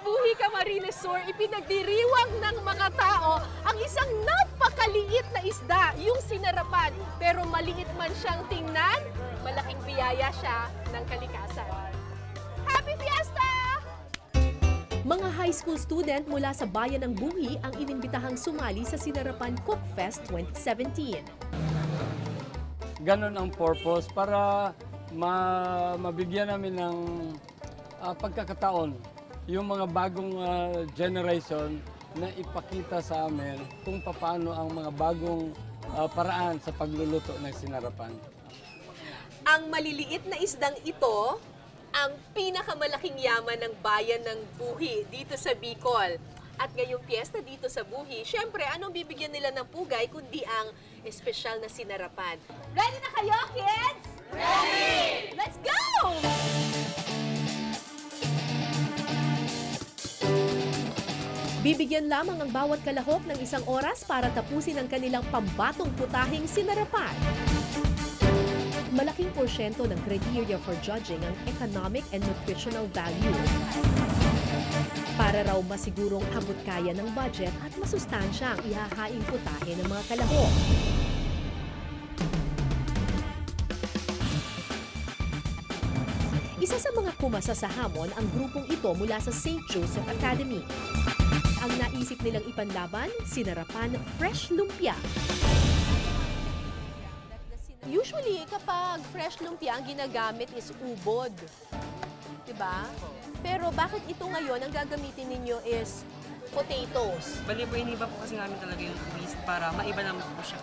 Buhi Camarines Sur, ipinagdiriwang ng mga tao ang isang napakaliit na isda, yung sinarapan. Pero maliit man siyang tingnan, malaking biyaya siya ng kalikasan. Happy Fiesta! Mga high school student mula sa bayan ng Buhi ang inimbitahang sumali sa Sinarapan Cook Fest 2017. Ganon ang purpose para mabigyan namin ng pagkakataon yung mga bagong generation na ipakita sa amin kung paano ang mga bagong paraan sa pagluluto ng sinarapan. Ang maliliit na isdang ito, ang pinakamalaking yaman ng bayan ng Buhi dito sa Bicol. At ngayong piyesta dito sa Buhi, syempre, anong bibigyan nila ng pugay kundi ang espesyal na sinarapan. Ready na kayo, kids? Ready! Let's go! Bibigyan lamang ang bawat kalahok ng 1 oras para tapusin ang kanilang pambatong putahing sinarapan. Malaking porsyento ng criteria for judging ang economic and nutritional value. Para raw masigurong abot kaya ng budget at masustansya ang ihahaing putahe ng mga kalahok. Isa sa mga pumasa sa hamon ang grupong ito mula sa St. Joseph Academy. Ang naisip nilang ipanlaban, sinarapan fresh lumpia. Usually, kapag fresh lumpia, ang ginagamit is ubod. Diba? Pero bakit ito ngayon, ang gagamitin ninyo is potatoes? Bali po, iniba po kasi namin talaga yung twist para maiba naman po siya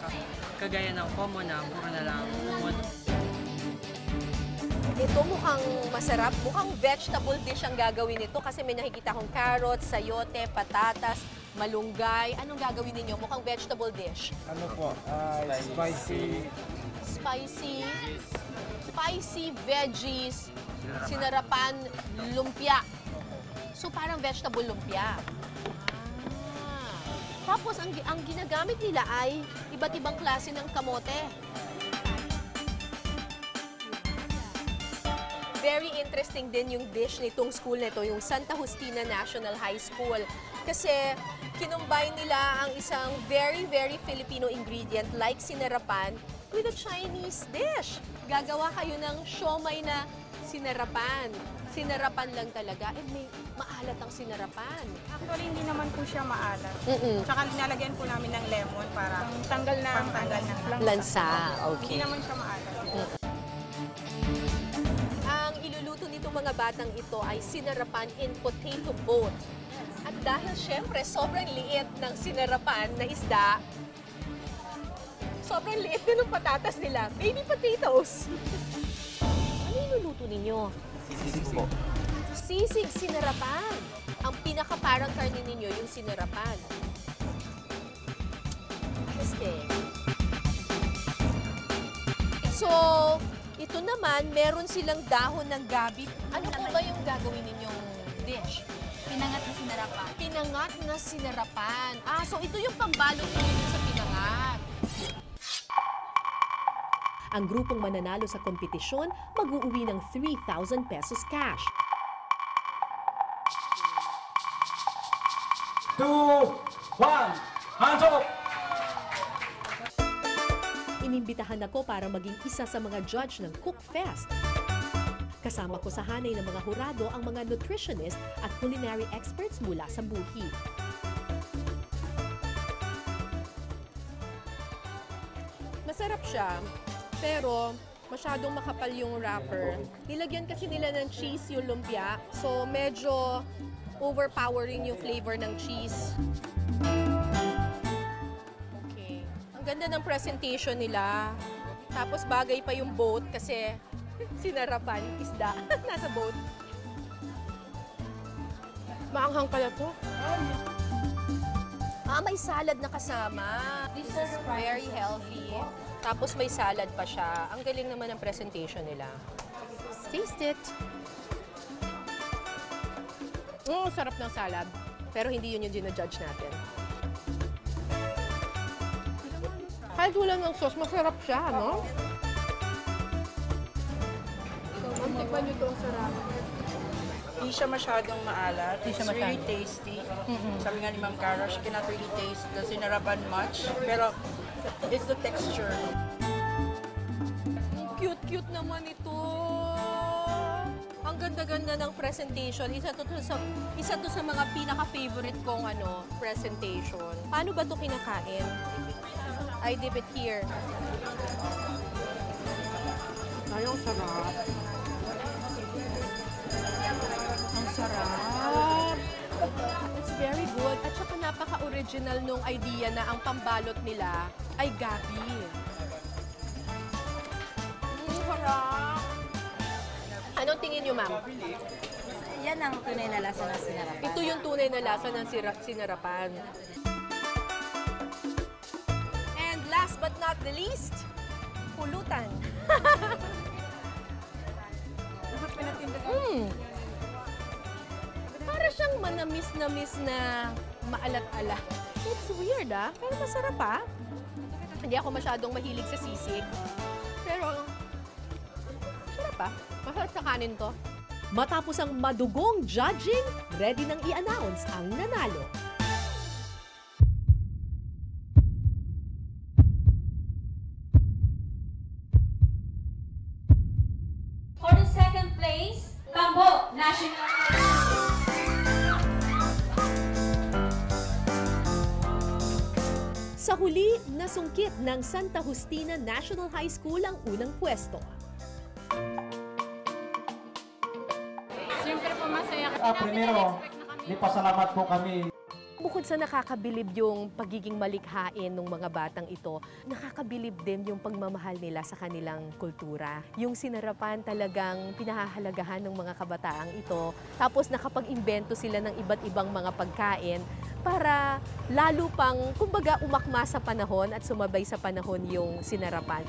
kagaya ng common na puro na lang. Ito mukhang masarap. Mukhang vegetable dish ang gagawin nito kasi may nakikita akong carrots, sayote, patatas, malunggay. Anong gagawin ninyo? Mukhang vegetable dish. Ano po? Spicy veggies, sinarapan lumpia. So parang vegetable lumpia. Tapos ang ginagamit nila ay iba't ibang klase ng kamote. Very interesting din yung dish nitong school nito, yung Santa Justina National High School. Kasi kinumbine nila ang isang very, very Filipino ingredient like sinarapan with a Chinese dish. Gagawa kayo ng siomai na sinarapan. Sinarapan lang talaga. Eh, may maalat ang sinarapan. Actually, hindi naman po siya maalat. Tsaka nilalagyan po namin ng lemon para tanggal ng lansa. Okay. Hindi naman siya maalat. Ang iluluto nitong mga batang ito ay sinarapan in potato boat. At dahil syempre sobrang liit ng sinarapan na isda, sobrang liit din ng patatas nila. Baby potatoes. Ano iluluto ninyo? Sisig po. Sisig sinarapan. Ang pinakaparang karne ninyo, yung sinarapan. Interesting. So, ito naman, meron silang dahon ng gabi. Ano po ba yung gagawin ninyong dish? Pinangat na sinarapan. Pinangat na sinarapan. So ito yung pambalot ninyo sa pinangat. Ang grupong mananalo sa kompetisyon mag-uuwi ng 3,000 pesos cash. 2, 1, hands up! Inimbitahan ako para maging isa sa mga judge ng Cook Fest. Kasama ko sa hanay ng mga hurado ang mga nutritionist at culinary experts mula sa Buhi. Masarap siya, pero masyadong makapal yung wrapper. Nilagyan kasi nila ng cheese yung lumpia, so medyo overpowering yung flavor ng cheese. Okay. Ang ganda ng presentation nila. Tapos bagay pa yung boat kasi sinarapan, isda, nasa boat. Maanghang kaya to. May salad na kasama. This is very healthy. Tapos may salad pa siya. Ang galing naman ng presentation nila. Taste it. Sarap ng salad. Pero hindi yun yung ginajudge natin. Kahit wala ng sauce, masarap siya, no? Tikman nyo ito, ang sarap. Hindi siya masyadong maalat. Hindi siya It's really masyado. tasty. Sabi nga ni Ma'am Cara, she cannot really taste the sinarapan much. Pero it's the texture. Cute-cute naman ito. Ang ganda-ganda ng presentation. Isa to sa mga pinaka-favorite kong presentation. Paano ba ito kinakain? I dip it here. Ay, ang sarap. Ang sarap. It's very good. At saka napaka-original nung idea na ang pambalot nila ay gabi. Sarap. Anong tingin niyo, ma'am? Yan ang tunay na lasa ng sinarapan. Ito yung tunay na lasa ng sinarapan. And last but not the least, pulutan. Para siyang manamis-namis na maalat-ala. It's weird, pero masarap, Hindi ako masyadong mahilig sa sisig. Pero, sarap, Masarap sa kanin to. Matapos ang madugong judging, ready nang i-announce ang nanalo. For the second place, Cambo National. Sa huli, nasungkit ng Santa Justina National High School ang unang pwesto. Siyempre po masaya kasi Primero, pasalamat po kami. Bukod sa nakakabilib yung pagiging malikhain ng mga batang ito, nakakabilib din yung pagmamahal nila sa kanilang kultura. Yung sinarapan talagang pinahahalagahan ng mga kabataang ito. Tapos nakapag-imbento sila ng iba't ibang mga pagkain para lalo pang, kumbaga, umakma sa panahon at sumabay sa panahon yung sinarapan.